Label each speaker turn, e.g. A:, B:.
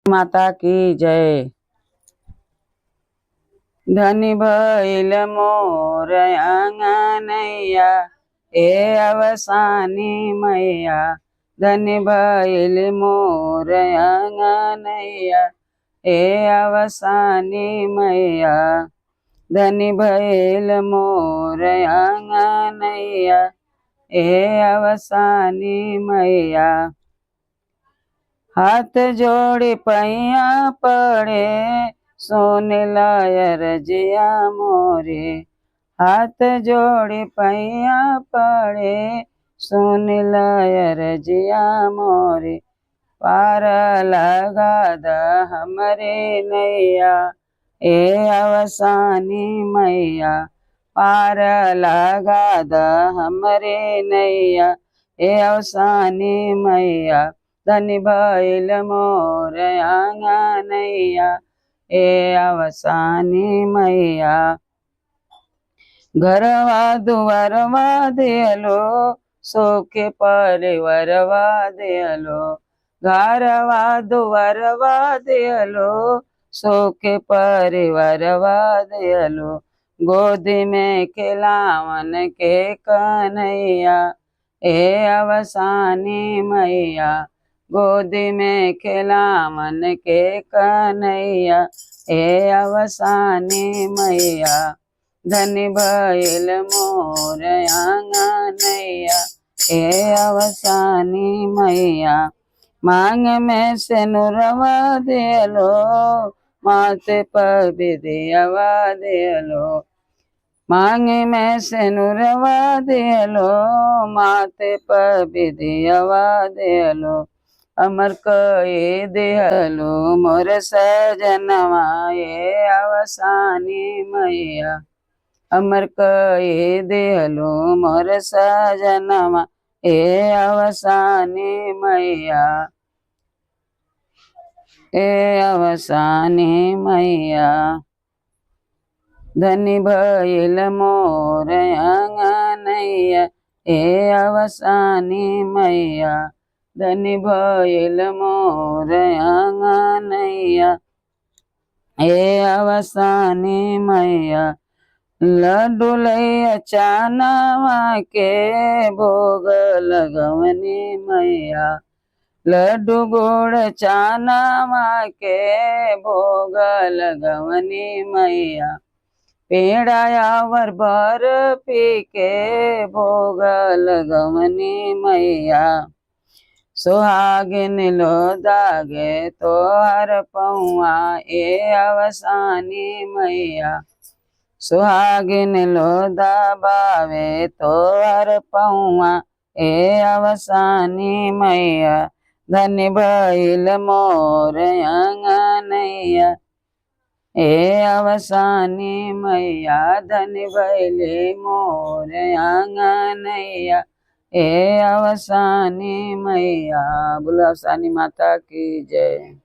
A: माता की जय। धनी भइल मोर आंगनैया ए अवसानी मैया। धनी भइल मोर आंगनैया ए अवसानी मैया। धनी भइल मोर आंगनैया ए अवसानी मैया। हाथ जोड़ी पैया पड़े सुन लायर जिया मोरे। हाथ जोड़ी पैया पड़े सुन लायर जिया मोरे। पार लगा द हमरे नैया ए अवसानी मैया। पार लगा द हमरे नैया ए अवसानी मैया। धनी भइल मोर आंगनैया ए अवसानी मैया। घरवा दुआरवा देलो सोखे परिवारवा देलो। घरवा दुआरवा देलो सोखे परिवारवा देलो। गोदी में खिलावन के कन्हैया ए अवसानी मैया। गोदी में खिलावन के कन्हैया ए अवसानी मैया। धनी भइल मोर आंगनैया ए अवसानी मैया। मांग में सिनुरवा देलो माथे पर बिंदियावा देलो। मांग में सिनुरवा देलो माथे पर बिंदियावा देलो। अमर कई देहलो मोर सजनवा ए अवसानी मैया। अमर कई देहलो मोर सजनवा ए अवसानी मैया ए अवसानी मैया। धनी भइल मोर आंगनैया ए अवसानी मैया। धनी भइल मोर आंगनैया ए अवसानी मैया। लड्डू लैया चानवा के भोग लगवनी मैया। लड्डू गुड़ चानवा के भोग लगवनी मैया। पेड़ाया वर बर्फी के भोग लगवनी मैया। सुहागिन लो दागे तोहर पौआ ए अवसानी मैया। सुहागिन लो दबावे तोहर पौआ ए अवसानी मैया। धनी भइल मोर आंगनैया ए अवसानी मैया। धनी भइल मोर आंगनैया ए अवसानी मैया। बोलो अवसानी माता की जय।